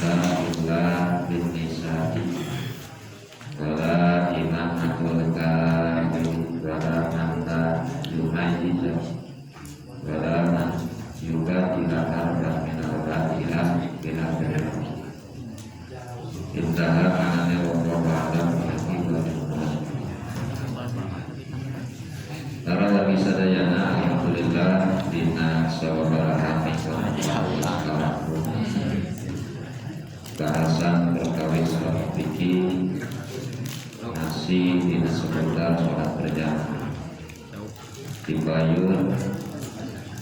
illa bin nisa'i wala imam akul kabi wala manta yumayyiza wala man juga tidak harga minal ilah bila bila intaha manane wallahu a'lam Tara lagi sadayana alhamdulillah dina sawabaraha bahasan berkawis fikih masih dina seputar sholat berjamaah dibayur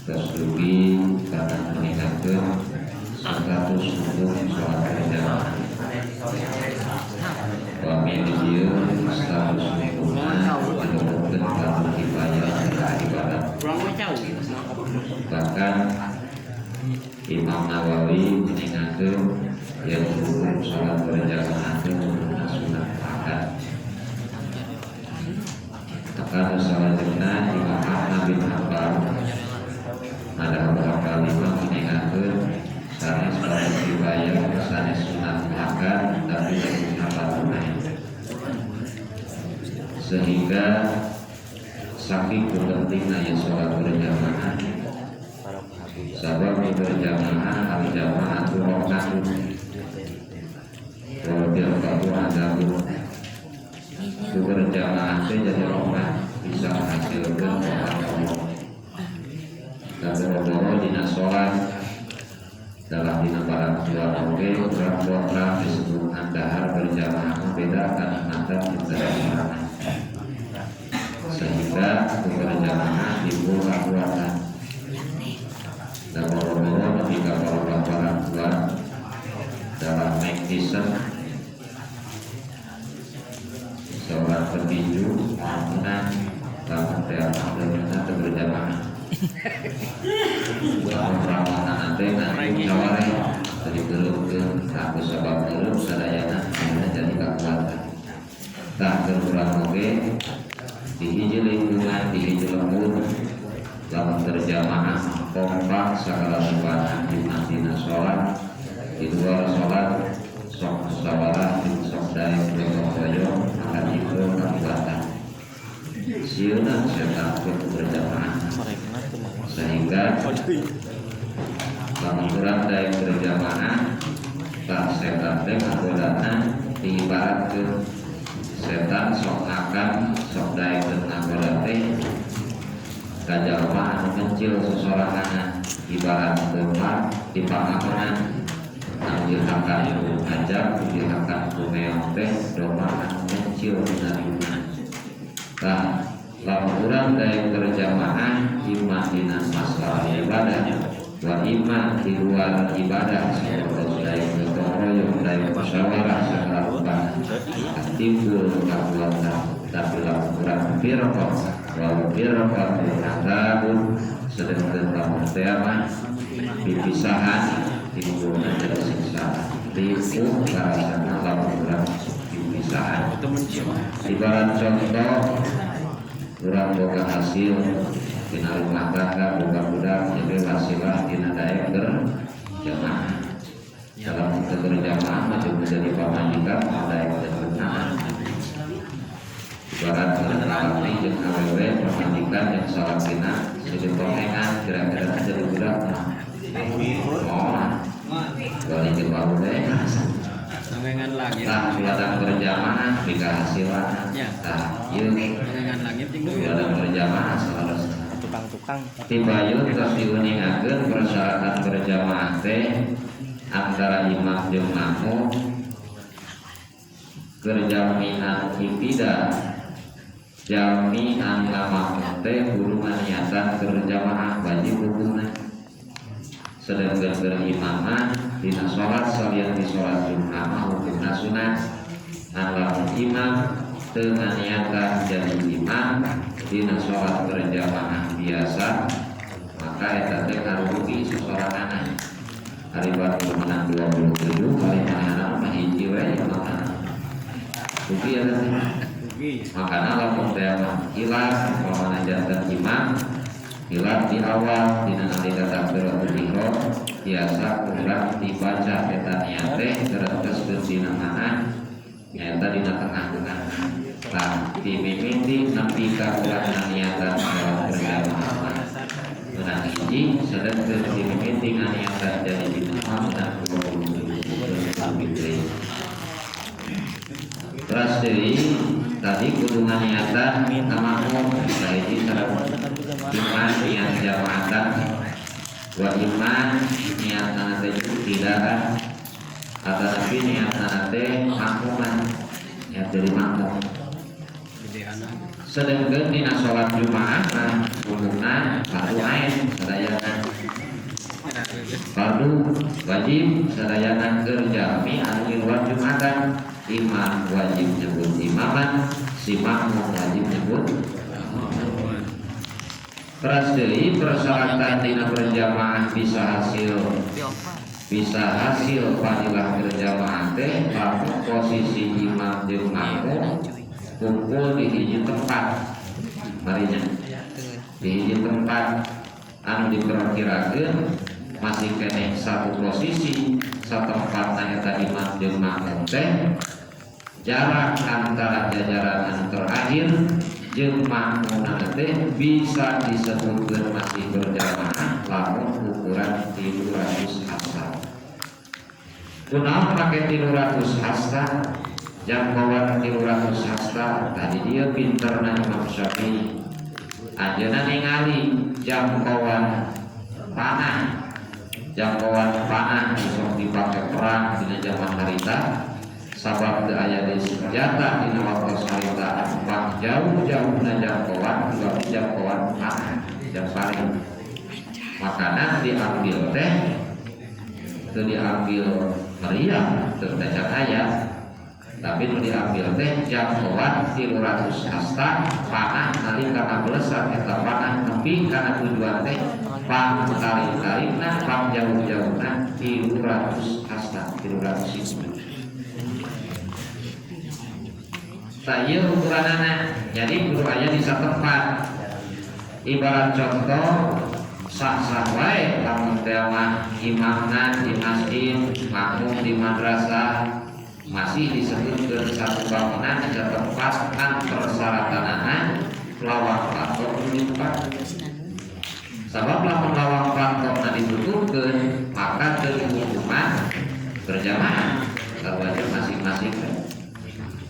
tersugi karena meningkatkan status hukum sholat berjamaah pemilihan status hukumnya menurutkan fardu kifayah ibadah. Bahkan Imam Nawawi meningkatkan yang hukum sholat berjamaah itu sunat akad. Akan selanjutnya Imam Ahmad bin Hanbal ada beberapa imam meningkatkan sanes fardu kifayah, sanes sunat akad, tapi tidak fardu ain. Sehingga saking pentingnya sholat berjamaah, sabab berjamaah al-jamaah itu rokatun walaupun waktu ada itu berjamaah itu jadi rokat bisa menghasilkan rokat dan boro-boro dina sholat dalam dina barang dua oke berang disebut andahar berjamaah membedakan antara berjamaah sehingga berjamaah dibuat kuatan dan boro-boro ketika para tua dalam magnetism seorang petinju bangunan bangun teater dan berjamaah perawanan nanti nawari dari geruk ke aku sebab geruk sadayana jadi kekuatan tak terkurang oke di hiji lingkungan di hiji lembut dalam berjamaah kompak segala ibadah di madinah sholat di luar sholat sok sawalah di sok daik berkoyo akan itu kekuatan siunan setan berjamaah sehingga pengukuran daik berjamaah tak setan dengan godaan diibaratkan setan sok akan sok daik dengan godaan kajalma anu kecil sesorangan ibarat tempat di pangakonan anu akan ajak dihakan kumeong teh domba anu kecil dinarima tah lamun urang daek berjamaah imah dina masalah ibadah wa imah di luar ibadah seperti daek bertoroyong daek musyawarah segala rupa timbul kekuatan tapi lamun urang firqah wa firqah azabun sedangkan lamun teama dipisahan timbul menjadi siksa tipu karena lamun urang dipisahan ibarat contoh urang boga hasil dina rumah tangga boga budak jadi hasilah dina daek berjamaah dalam berjamaah masih menjadi pamajikan daek berjamaah ibarat mengalami jeung awewe pamajikan yang salah dina jadi tongengan kira-kira jadi budak balik ke baru deh Nangengan langit. Nah, biadang berjamaah jika hasilan. Nah, yuk. Nangengan langit jeung Biadang berjamaah selaras. tukang-tukang. Tibayun terus diuningakeun persyaratan berjamaah teh antara imam jeung makmum kerjamian ibtidah jami'an lama teh kudu niatan berjamaah wajib hukumna sedangkan berimamah dina sholat salian di sholat Jumat hukumna sunat lamun imam teu niatan jadi imam dina sholat berjamaah biasa maka eta teh karugi sesorangan hari batu menang 27 kali mana mah hiji we makana rugi ada teh makana lamun teh hilaf pamana jantan imam hilaf di awal dina nalika takbiratul ihram biasa kurang dibaca eta niat teh nyata di tengah-tengah. Nah, dimimiti nepi ka urang niatan salat berjamaah. Menang hiji sedang dimimiti niatan jadi imam menang 20. Terus dari tadi kudu niatan tamakmum hiji sareng iman niat jamaatan wa iman niatan teh tidak atau tapi niatan teh makmuman niat dari makmum. Sedangkan dina sholat Jumaah umumna fardu ain sadayangan fardu wajib sadayangan kerjami anu di luar Jumatan. Imam wajib nyebut imaman, si makmum wajib nyebut. Terus deui persyaratan dina berjamaah bisa hasil fadilah berjamaah teh lamun posisi imam jeung makmum kumpul di hiji tempat marinya di hiji tempat anu diperkirakeun masih kene satu posisi satempat eta imam jeung makmum teh jarak antara jajaran anu terakhir jeung makmum teh bisa disebutkeun masih berjamaah lamun ukuran 300 hasta. Kunaon make 300 hasta? Jangkauan 300 hasta tadi dia pinterna Imam Syafi'i. Anjeunna ningali jangkauan panah bisa dipakai perang dina zaman harita sabab teu aya di senjata dina waktu harita anu jauh-jauhna jangkauan panah jeung paring. Makana diambil teh teu diambil meriam teu dacan aya tapi nu diambil teh jangkauan 300 hasta panah nalika ngabelesan eta panah nepi kana tujuan teh pang tarik-tarikna pang jauh-jauhna 300 hasta 300 hijri. Tah ieu ukuranana jadi kudu aya di satempat. Ibarat contoh sah-sah wae lamun teh mah imamna di masjid, makmum di madrasah masih disebutkan satu bangunan ada tempat kan persyaratanana lawang patok dilipat. Sabab lamun lawang patok ditutupkeun maka teu hukuman berjamaah sareng masing-masing.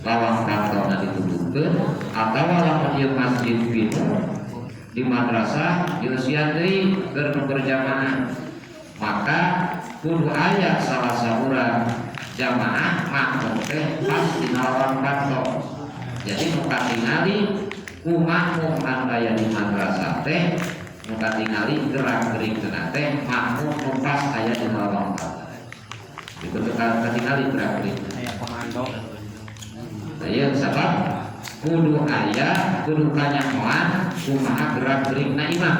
Lawang patok ditutupkeun atawa lamun ieu masjid pinuh di madrasah dieusian deui keur berjamaah maka kudu aya salah saurang jamaah makmum teh pas dina lawang patok. Jadi nu katingali ku makmum anu aya di madrasah teh nu katingali gerak-gerikeun teh makmum nu pas aya di lawang patok. Itu katingali gerak-gerik aya komando. Aya sabab kudu kanyahoan kumaha gerak-gerikna imam.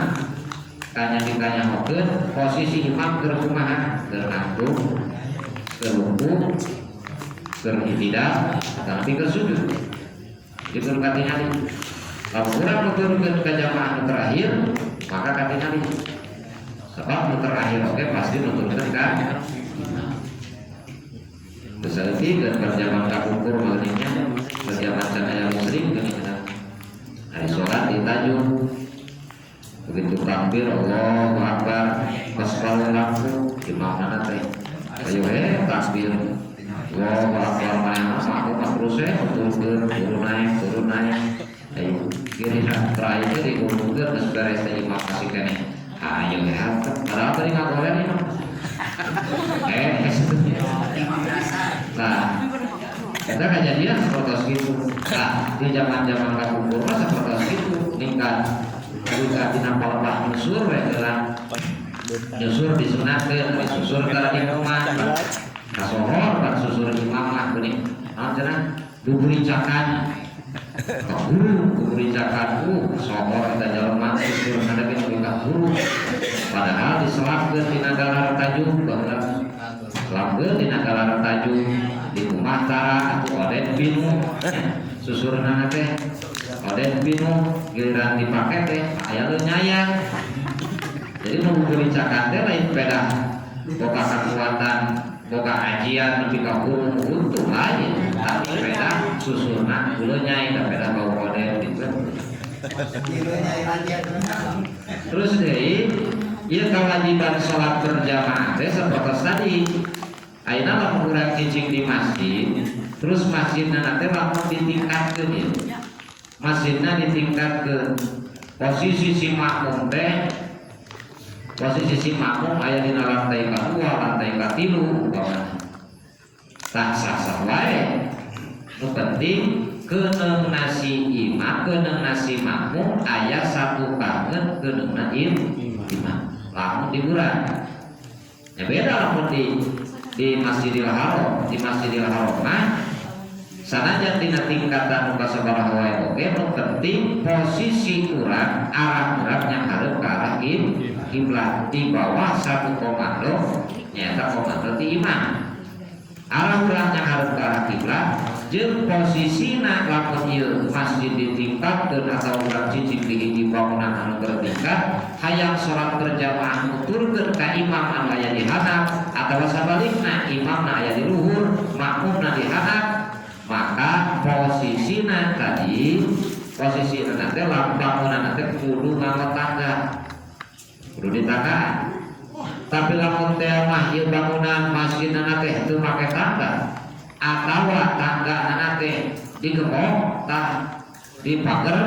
Kanyahokeun posisi imam keur kumaha keur nangtung kerumpu, kerhididam, tapi kersujud. Itu katingali. Kalau kurang nuturkeun ka jamaah terakhir, maka katingali. Sebab terakhir oke pasti nuturkeun ka. Besalti dan berjamaah kakukur magningnya, berjamaah aya muslim kan. Hari sholat ditajung. Begitu takbir Allahu Akbar, pas lampu imamna teh ayo takbir Allahu Akbar mana aku terus turun naik ayo kiri terakhir di kumpul geus beres teh imam kasih keneh ayo padahal tadi ngagolen imam nah kita kejadian seperti itu. Nah di zaman kakumpul mah seperti itu ningkat dina palebah nyusur jalan nyusur disunatkeun disusur ka di rumah kasohor ban susur imam mah geuning naon cenah buburicakan buburicakan sohor eta jelema susur ngadegeun nepi ka guru padahal diselapkeun dina galar tajung bahwa selapkeun dina galar tajung di rumah tara atuh odet bingung susurna teh odet bingung giliran dipake teh aya nyayang. Jadi memberi cakan teh lain beda boga kekuatan boga ajian lebih ka guru untung lain tapi beda susunan kulo nyai da beda bau kode gitu. Terus deui ieu kewajiban salat berjamaah teh sapertos tadi. Ayeuna lamun urang cicing di masjid, terus masjidna teh lamun ditingkatkeun ieu. Masjidna ditingkatkeun. Posisi si makmum teh posisi si makmum aya dina lantai kedua, lantai katilu umpamana. Tak sah-sah wae. Nu penting keuneng nasi imam, keuneng nasi makmum aya satu kangen keunengna imam. Lamun di urang. Ya beda lamun di Masjidil Haram, di Masjidil Haram mah sanajan tina tingkatan nu kasabaraha wae oge nu penting posisi urang arah urang yang hareup ka arah kiblat di bawah satu komando nyaeta komando ti imam. Arah urang yang hareup ka arah kiblat jeung posisina lamun ieu masjid ditingkatkeun atau urang cicing di hiji bangunan anu bertingkat hayang salat berjamaah nuturkeun ka imam anu aya di hadap atawa sabalikna imamna aya di luhur makmumna di hadap, maka posisina tadi posisina nanti bangunan nanti kudu nganggo tangga, kudu ditanggaan. Tapi lamun teh mah ieu bangunan masjid nanti teu make tangga atawa tangga nanti digembok tah dipager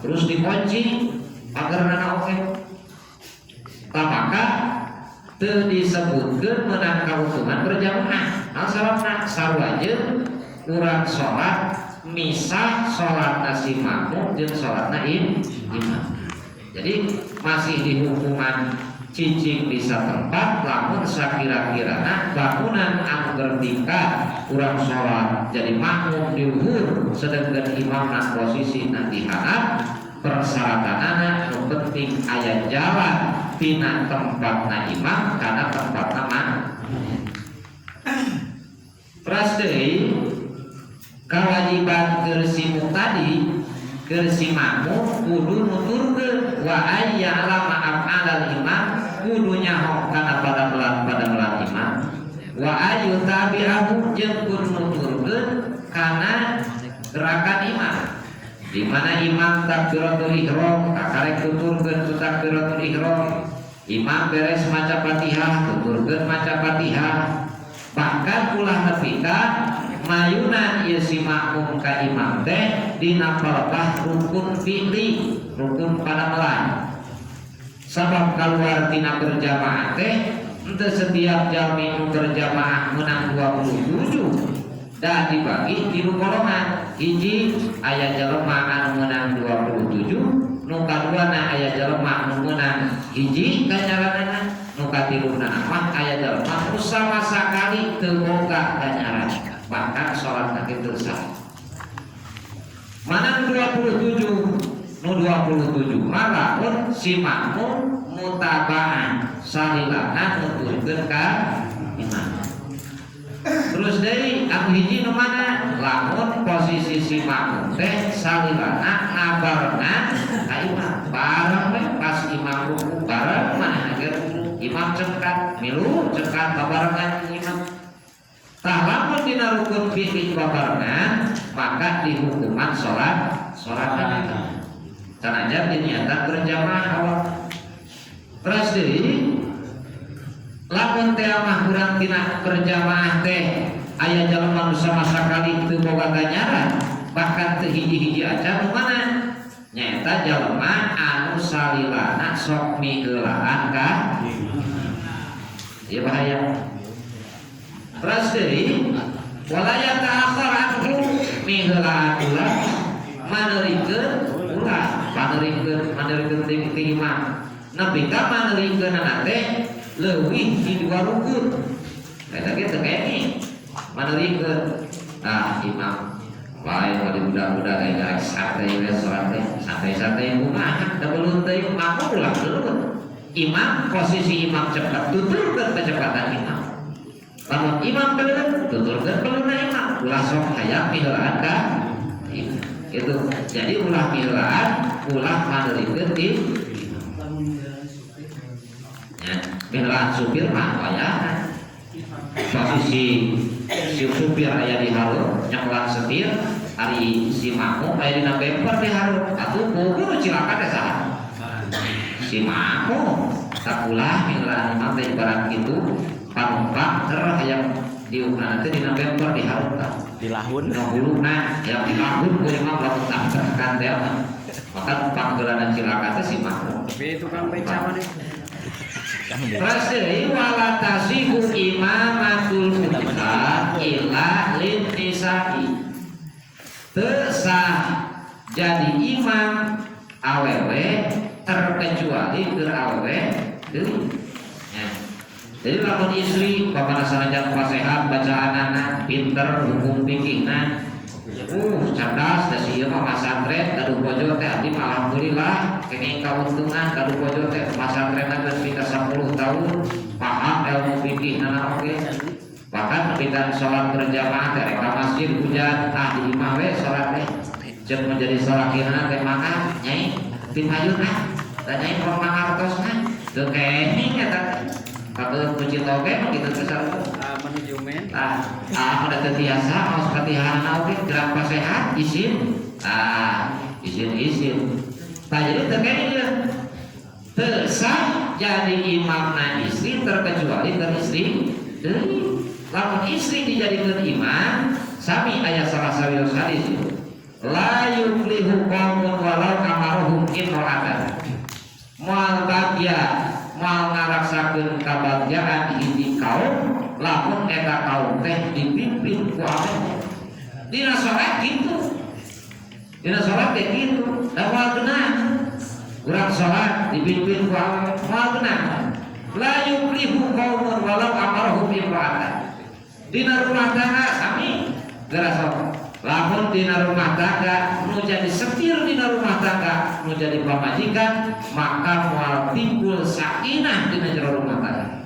terus dikunci pagerna oge, maka teu disebutkeun meunang kauntungan berjamaah. Nah salatna sarua urang sholat misah sholat nasi makmum jeung sholatna imam. Jadi masih di hukuman cicing bisa tempat lamun sakira-kirana bangunan anu bertingkat urang sholat jadi makmum di luhur sedangkan imamna posisi nanti hadap persyaratanana nu penting aya jalan tina tempatna imam kana tempatna makmum. Terus deui kewajiban kersimu tadi kersi makmum kudu nuturkeun wa ayya'lama af'alal imam kudu nyaho kana pada melan imam wa ayu tabi'ahu jeung kudu nuturkeun kana gerakan imam di mana imam takbiratul ihram kakarek tuturkeun tu takbiratul ihram, imam beres maca Fatihah tuturkeun maca Fatihah, bahkan ulah nepika mayunan ieu si makmum ka imam teh dina pelebah rukun fi'li, rukun padamelan. Sabab kaluar tina berjamaah teh henteu setiap jalmi nu berjamaah meunang 27 da dibagi 3 golongan. Hiji aya jelema anu meunang 27, nu kaduana aya jelema anu meunang hiji ganjaranna, nu katiluna mah aya jelema nu sama sakali teu boga ganjaran. Bahkan sholat nanti sah. Mana 27? Nu 27 malaun si makmum mutabaan salilana nuturkeun ka imam. Terus deui anu hiji nu mana? Lamun posisi si makmum teh salilana ngabarna ka imam. Bareng we pas imam ruku bareng mah agar imam cengkat milu cengkat babarengan imam. Tah lamun dina rukun fi'li babarengan maka dihukuman sholat tadi. Sanajan diniatan berjamaah awal. Terus deui lamun teh mah urang tina berjamaah teh aya jalma nu sama sakali teu boga ganjaran bahkan teu hiji-hiji acan nu mana nyaeta jalma anu salilana sok miheulaan ka ieu bahaya. Terus deui walaya ta'akhir anhu miheulaan ulah maneurikeun ulah maneurikeun ti imam nepi ka maneurikeunana teh leuwih di 2 rukun. Eta ge teu kene maneurikeun imam lain pada budak-budak aya santai we salat teh santai-santai kumaha da beulun teuing makmum ulah beulun. Imam posisi imam cepat tuturkeun kecepatan imam. Lamun imam beulun tuturkeun beulunna imam ulah sok hayang miheulaan ka itu. Jadi ulah miheulaan ulah maneurikeun ti ya miheulaan supir mah wayahan posisi si supir aya di hareum nyoklan setir ari si makmum aya dina bemper di hareum atuh kudu cilaka teh saha si makmum sakulah mingguan imam teh ibarat kitu panumpang ter hayang diukna teh dina bemper di hareum tah Dilahun. nahuluna yang dilahun ku imam lamun tak kan teh maka panggeulanan cilaka teh si makmum. Tapi itu kan beca mah deh. Rasei wala tasihu imamatul mutaqad illa lintisai. Teu sah jadi imam awewe terkecuali keur awewe deui. Ya. Jadi lamun istri bapana sanajan pasehat bacaanana pinter hukum fikihna cerdas da si ieu mah masantren kadu bojo teh abdi mah alhamdulillah kenging kauntungan kadu bojo teh masantrenna geus pika 10 tahun paham ilmu fikih nana oge bahkan kita sholat berjamaah teh ka masjid hujan di imah we sholat teh jeung menjadi salakina teh mangga nyai ti mayuna da nyai rong mangartosna teu kenging eta kabeul puji toge kitu teh sareng Manajemen. Pada terbiasa mau latihan oke gerak sehat izin izin nah jadi terkait dia tersah jadi imam na istri terkecuali ke istri lamun istri dijadikan imam sami ayat salah sawios hadis la yuflihu qaumun walau amaruhum imra'atan moal bagya moal ngaraksakeun kabagyaan hiji kaum lamun eta kaum teh dipimpin ku Allah. Dina salat kitu. Dina salat teh kitu. Da moal geunah. Urang salat dipimpin ku Allah, moal geunah. La yuflihu qaumun walau amarhum imra'atan. Dina rumah tangga sami gara salat. Lamun dina rumah tangga nu jadi setir dina rumah tangga nu jadi pamajikan maka moal timbul sakinah dina jero rumah tangga.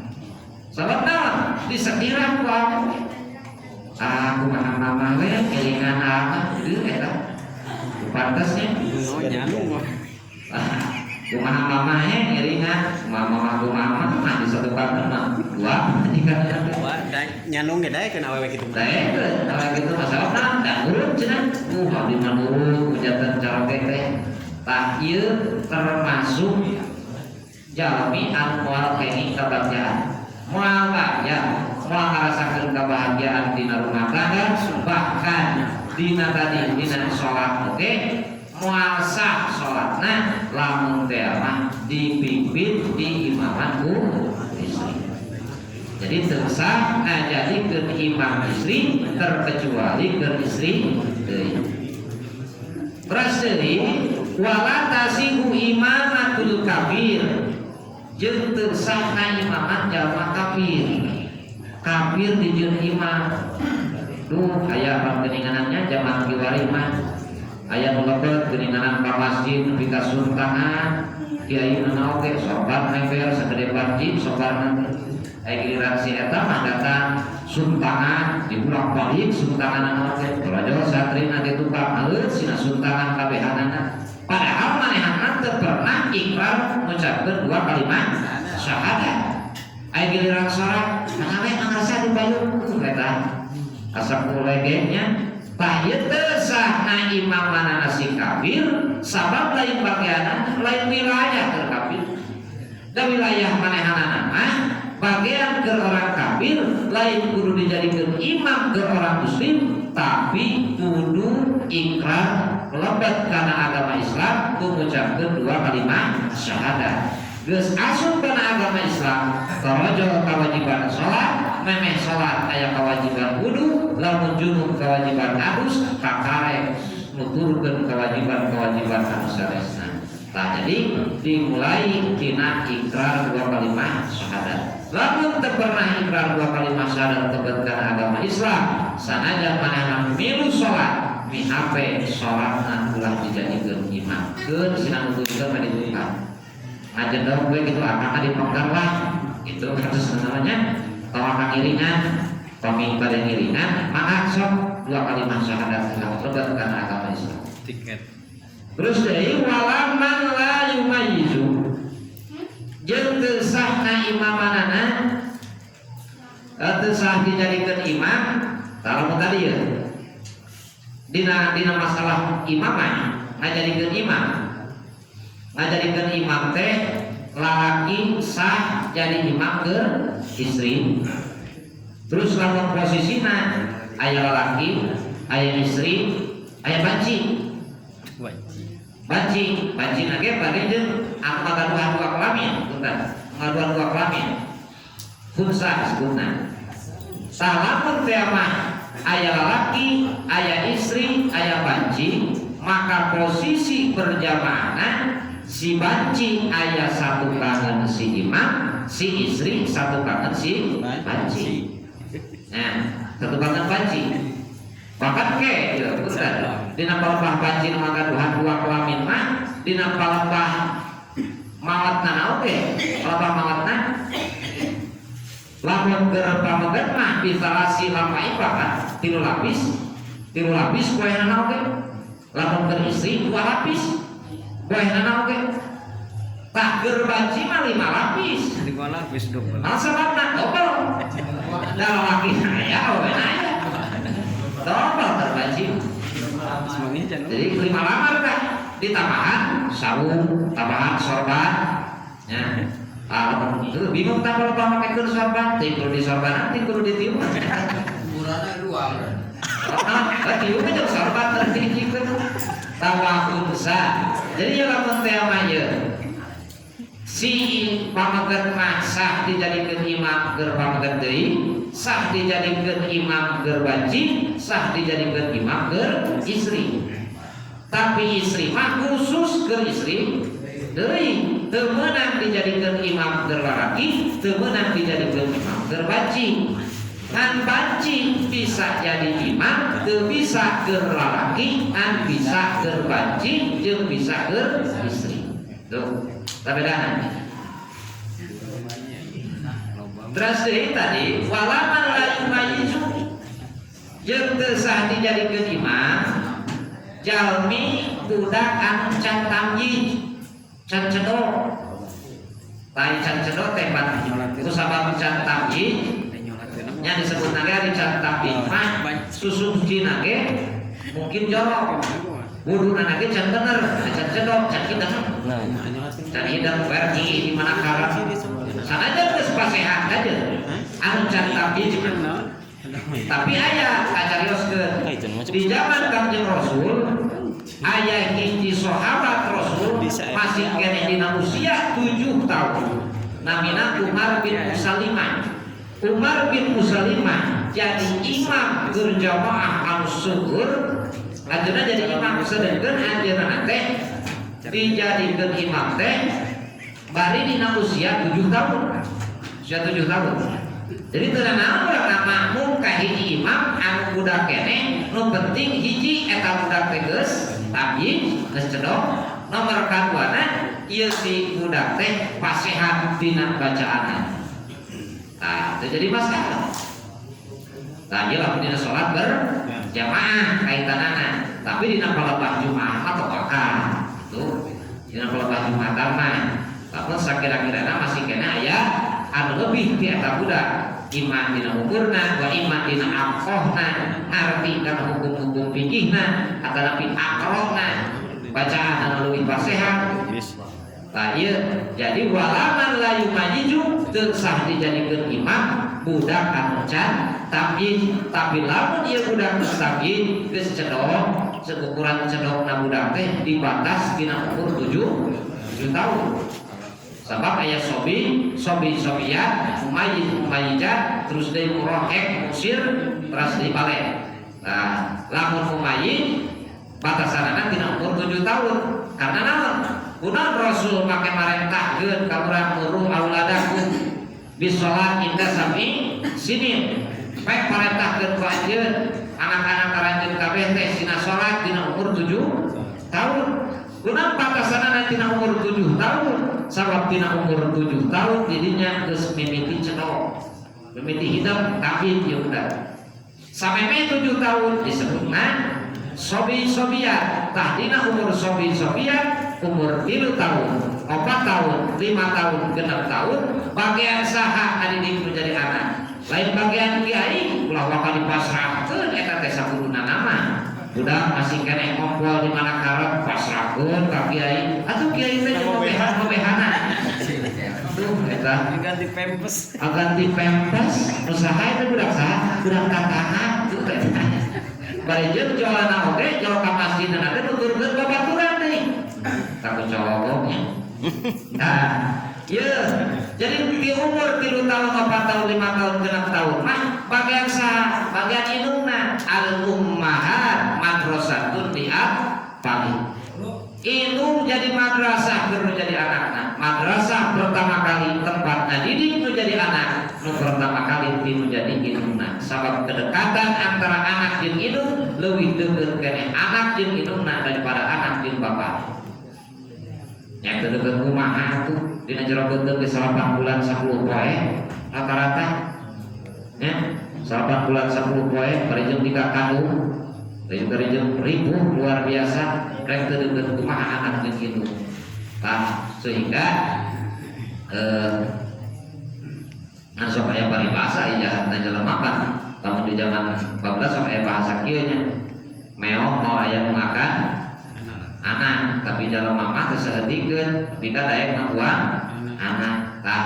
Sabab naon disekiran ku aku mah mama we kelingan apa ieu eta pantasnya Oh nyanu. kumaha mama ngiringan mama mah di satu partner mah dua jika Wah, nyanu ge dae kana awewe kitu. dae awewe kitu masalah dan urut cenah abdi mah nurut hujatan caroge teh tah ieu termasuk jalmi anu moal kenging kabagjaan moal bagya moal ngarasakeun kebahagiaan dina rumah tangga bahkan dina tadi dina salat oke moal sah salatna lamun teh mah dipimpin di imaman ku istri jadi teu sah ngajadikeun imam istri terkecuali ke istri deui beras deui wala tasihu imamatul kafir jeung teu sah imaman jalma kafir dijieun imam duh aya panggeninganannya zaman kiwari mah aya nu lebet geuninganan ka masjid nepi ka suntangan kiai nu oge sobar nemper sagede barjib sobar aya giliran si eta mah datang suntangan dibulak-balik suntangan oge belajar satrina teh tukang aleuts sina suntangan kabehanana padahal manehanna teu pernah ikrar ngucapkeun dua kalimat syahadat aya giliran salat mangga ngarasa dibayun eta asa kulegenya tah ieu teu sah na imamanana si kafir sabab lain bagianan lain wilayah keur kafir da wilayah manehanana mah bagian ke orang kafir lain kudu dijadikeun imam ke orang muslim tapi kudu ikrar lebet kana agama Islam ku ngucapkeun dua kalimat syahadat geus asup kana agama Islam tarajo kewajiban salat memeh salat aya kewajiban wudu lamun junub kewajiban adus kakarek nuturkeun kewajiban anu saresna tah jadi dimulai tina ikrar dua kalimat syahadat lamun teu pernah ikrar dua kalimat syahadat tebet kana agama Islam sanajan manehna milu salat mihape salatna ulah dijadikeun imam keun sina nuturkeun mah ditukar ngajendong gue gitu akang dipenggar lah itu kasus namanya tawakal iringan peminta dan iringan maka sok dua kalimat syahadat lebat karena agama Islam Tiket. terus dari walaman la yumayizu jeung teu sahna imamanana teu sah dijadikeun imam talamun tadi ya dina masalah imamah ngajadikeun imam teh lalaki sah jadi imam ke istri. Terus lamun posisina aya lalaki, aya istri, aya banci. Banci nage bade jeung anu ngagaduhan dua kelamin, punten. Ngagaduhan dua kelamin. Hunsa disebutna. Salamun teh mah aya lalaki, aya istri, aya banci, maka posisi berjamaah si banci aya satu kangen si imam, si istri satu kangen si banci. Nah, satu kangen banci. Bahkan ke, ya, punten. Dina palembah banci nu ngagaduhan dua kelamin mah, dina palembah mawatna oge, palembah mawatna lamun keur pamegat mah bisalasi lampaipa kan, 3 lapis poeana oge. Lamun keur istri 2 lapis poeana oge. Tah keur banci mah 5 lapis. 5 lapis double. Sababna double. Da laki aya oge aya. Double terbanci. Jadi 5 lamar kan ditambahan saung, tambahan sorban. Ya. Itu bingung tak kalau pakai kur sorban, tinggal di sorban nanti kudu ditiup. Murana 2 kan. Tiup aja sorban tertinggi itu. Tawakun besar. Jadi ya lamun teh mah si pamagat mah sah dijadikeun imam keur pamagat deui, sah dijadikeun imam keur banci, sah dijadikeun imam keur istri. Tapi istri mah khusus keur istri deui. Teu meunang dijadikeun imam keur lalaki, teu meunang dijadikeun imam keur banci. Kan banci bisa jadi imam, teu bisa keur lalaki, kan bisa keur banci, jeung bisa keur istri. Tuh, tabedana. Terus tadi walaman layu mayizu jeung teu sah dijadikeun imam jalmi budak anu can tamyiz. Can cedok, lain can cedok tempat itu sabab can tamyiz, yang disebut nage can tamyiz mah susu nage mungkin jorok, wudu nage can bener, can cedok, can hidang versi di mana kalah, sana aja terus pasehat aja, anu can tamyiz. Tapi ayah kacarioskeun di zaman Kanjeng Rasul. Ayah hiji sahabat Rasul masih kene dina usia 7 tahun. Namina Umar bin Musalimah. Umar bin Musalimah jadi imam keur jamaah anu syukur. Ajeuna jadi imam sedengkeun ajeuna teh dijadikeun imam teh bari dina usia 7 tahun. Usia 7 tahun. Jadi teu naon urang makmum ka hiji imam anu budak kene, nu penting hiji eta budak teh geus tamyiz, geus cedok. Nomor kaduana ieu si budak teh pasehat dina bacaanna. Tah, teu jadi masalah. Tah ieu lamun dina salat berjamaah kaitanana, tapi dina palebah Jumaah atau bakal. Tuh, dina palebah Jumatan mah lamun sakira-kirana masih kena aya anu lebih ti eta budak. Iman dina ukurna, wa iman dina aqohna, arti kana hukum-hukum fikihna, atanapi akrona, bacaan anu leuwih pasehat. Tah ieu jadi walaman layu majiju teu sah dijadikeun imam budak anu can tamyiz. Tapi lamun ieu budak geus tamyiz geus cedok, seukuran cedokna budak teh dibatas dina umur 7 tahun. Sebab ayat sobiat, umayyijat, terus dari murohek, musir, terus di balik. Nah, lamun umayyi batasanana tina umur 7 tahun. Karena naon? Kunaon Rasul make marentahkeun ka urang muru auladakum bisolat inda sami sinin. Baik marentahkeun ku anjeun anak-anak karanjeun kabeh teh sina salat dina umur 7 tahun. Kunaon batasanana tina umur 7 tahun? Sabab tina umur 7 tahun jadinya geus mimiti cedok, mimiti hidup kabin ya udah. Sameme 7 tahun disebutna sobiat. Tah dina umur sobiat umur 3 tahun, 4 tahun, 5 tahun, 6 tahun bagian saha adidik menjadi anak. lain bagian kiai ulah wakal dipasrahkeun eta teh sakuruna nama budak masih kene ngompol di mana karep pasrahkeun ka kiai atuh kiai teh ngobehana tuh eta Ganti pempes. ganti pempes usaha itu budak saha budak kakana tuh eta bari jeung jualan oge jauh ka masjid teh nuturkeun babaturan deui takut coloknya nah ya jadi di umur 3 tahun 4 tahun 5 tahun 6 tahun mah bagian bagian indungna al ummahat madrasatun liat pagi indung jadi madrasah baru jadi anakna madrasah pertama kali tempatnya didik nu jadi anak nu pertama kali nu jadi indungna sabab kedekatan antara anak jeung indung leuwih deukeut keneh anak jeung indungna daripada anak jeung bapak yang kedeket kumaha tuh dina jero beuteuh ge 8 bulan 10 poe rata-rata ya 8 bulan 10 poe parijeng 3 kandung parijeng ribu luar biasa rek teu deukeut kumaha anak jeung kitu tah sehingga ngan sok aya paribasa ijahat na jelema kan lamun di zaman 14 sok aya bahasa kieu nya meong mau aya makan anak tapi dalam mama kesehatikan tidak daek ngakuan anak tak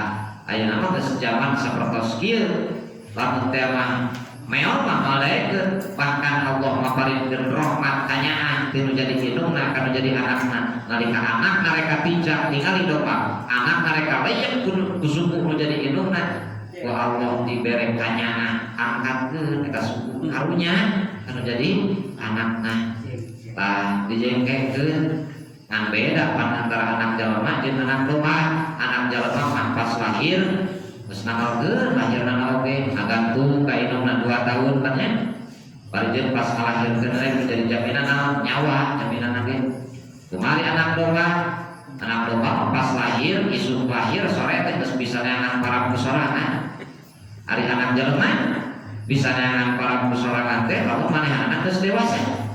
ayo nama kesejaman sapertos kieu lamun teh mah meon mah malaikat bahkan Allah maparikeun rahmat kanyaan tinu jadi hidungna kana jadi anakna nalika anak nareka pijak ningali doa anak nareka layek kusuku nu jadi hidungna ku Allah dibere kanyaan angkatkeun eta suku karunya kana jadi anakna tah dijengkekeun ngan beda pan antara anak jalema jeung anak domba anak jalema mah pas lahir geus nangolkeun lahirna oge ngagantung ka indungna 2 tahun kan nya parijeng pas ngalahirkeun rek jadi jaminan naon nyawa jaminan ge kumari anak domba pas lahir isu lahir sore teh geus bisa neangan para sorangan ari anak jalema bisa neangan para sorangan teh lamun manehna geus dewasa.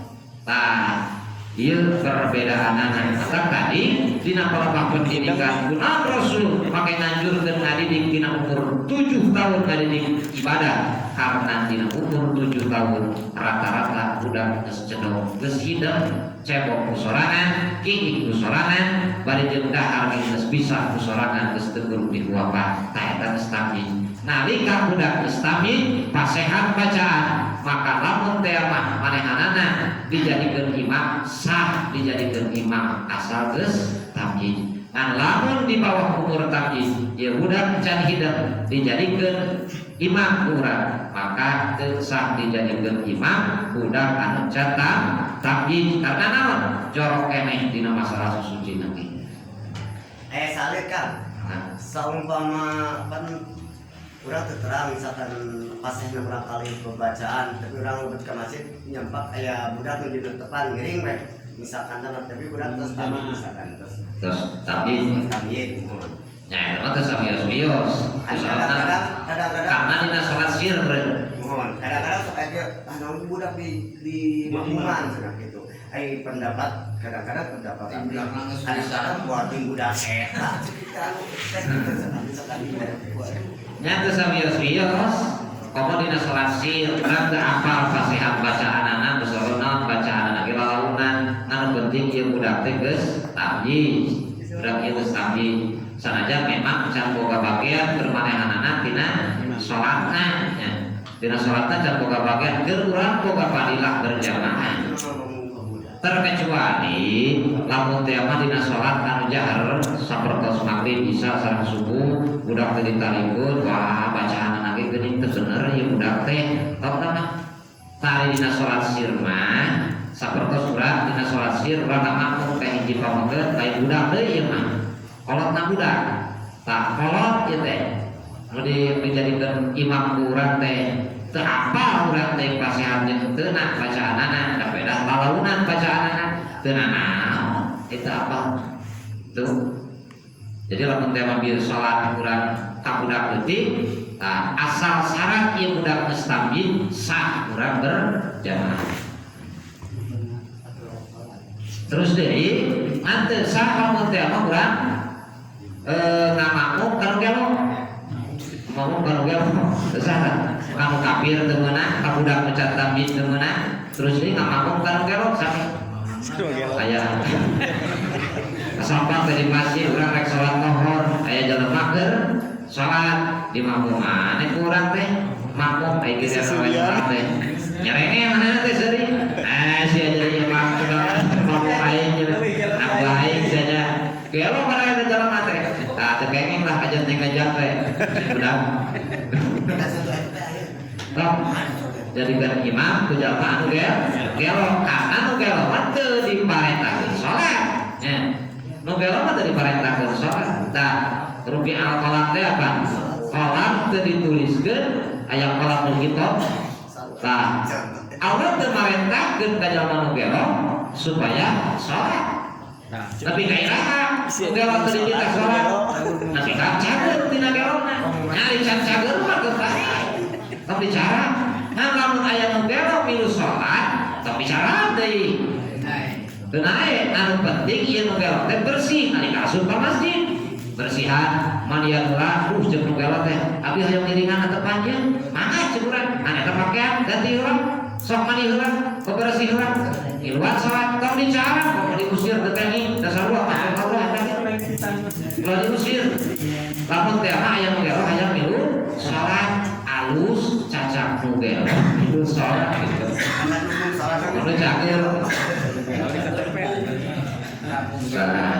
Nah, ieu perbedaan anak tadi dina pola pendidikan kunaon Rasul make nganjurkeun ngadidik dina umur 7 tahun ngadidik ibadah karena dina umur 7 tahun rata-rata budak geus cedok geus hidep cebok kusorangan kiki kusorangan bari jeung dahar geus bisa kusorangan geus teu kudu dihuapan tah eta geus tamyiz nalika budak geus tamyiz pasehat bacaan maka lamun teh mah manehanana dijadikeun imam sah dijadikeun imam asal geus tamyiz ngan lamun di bawah umur tamyiz ieu budak can hidep dijadikeun imam urang maka teu sah dijadikeun imam budak anu can tamyiz karena naon jorok keneh dina masalah susuci nanti salih kan saumpama kan urang teu terang misalkan pasehna urang kali pembacaan tapi urang lebet ka masjid nyampak aya budak nu di depan ngiring we misalkan tapi budak terus tama misalkan terus tamyiz nya eta teh samios-mios kadang-kadang karena dina salat sir mohon kadang-kadang sok aya naon budak di mamuman cenah kitu ai pendapat kadang-kadang pendapat kadang-kadang buat budak eta nya teu samios-mios komo dina salat sir urang teu apal fasihat bacaanana besorona bacaanana ge lalaunan anu penting ieu budak teh geus tamyiz budak ieu geus tamyiz sanajan memang can boga bagian permanehanana tina salatna nya dina salatna can boga bagian keur urang boga fadilah berjamaah terkecuali lamun teh mah dina salat anu jahar sapertos magrib isya sareng subuh budak teh ditarikeun wah bacaanna ge geuning teu bener ieu budak teh tong mah tari dina salat sir mah sapertos urang dina salat sir urang makmum teh hiji pamogeun lain budak deui ieu mah kolotna budak tak kolot ieu teh nu dijadikeun imam urang teh teu apal urang teh pasehan jeung teu na bacaanana da beda lalaunan bacaanana teu naon eta apa tuh jadi lamun teh mah bieu salat urang ka budak leutik asal syarat ieu budak geus tamyiz sah urang berjamaah terus deui anteu sah lamun teh mah urang ngamakmum kanu gelo ngomong kalau gelo sana kamu kafir teu meunang kabudak mecat tambit teu meunang terus ini ngomong kalau gelo sampai aya sampang tadi masjid urang rek salat zuhur aya jelema keur salat di makmum maneh kurang teh makmum ai geus salat teh nyarenge mana teh seuring sia jadi makmum aing apa aing saja gelo mana ada jelema teh tah teu kengeng lah ajan teh ngajak teh udah jadikan imam ku jalma anu gelo anu gelo mah teu diparentakeun salat nya nu gelo mah teu diparentakeun salat tah rupi al qalam teh apa qalam teu dituliskeun aya qalam nu kitab tah Allah teu marentahkeun ka jalma nu gelo supaya salat tapi kairaha nu gelo teu diminta salat tapi cager tina gelona nyari cager mah teu bae tapi cara nah lamun aya nu gelo milu salat tapi cara deui teu nae anu penting ieu nu gelo teh bersih nalika asup ka masjid bersihan mandian heula jeung nu gelo teh abdi hayang ngiringan atau panjang mangga cekuran ane teh pakaian ganti heula sok mandi heula bebersih heula iluan salat tong dicara mau diusir teu kenging da sarua mah Allah kalau diusir lamun teh aya nu gelo hayang milu salat alus cacak nu gelo itu salat gitu kalau cager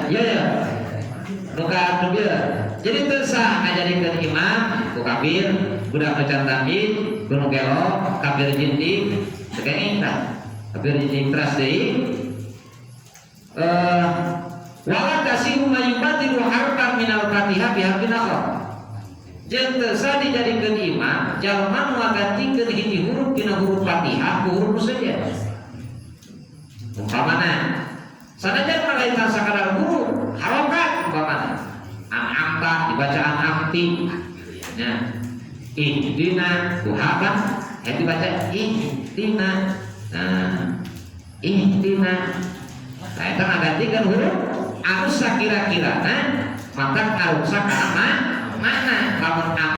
ya bukan juga jadi tersah ngajadikeun imam ku kafir budak macan tambit ku nu gelo kafir jindik tekenging tah kafir jindik teras deui wala tasihu mayyubatilu harfan minal fatihah biharfin akhar jeung tersah dijadikeun imam jalma nu ngagantikeun hiji huruf tina huruf fatihah ku huruf saja umpamana sanajan malaika sakadar huruf harokat umpamana amta dibaca amti nah ihdina kuhaba dibaca ihdina nah ihdina nah itu ngagantikeun huruf anu sakira-kirana maka arupsa ka mana lamun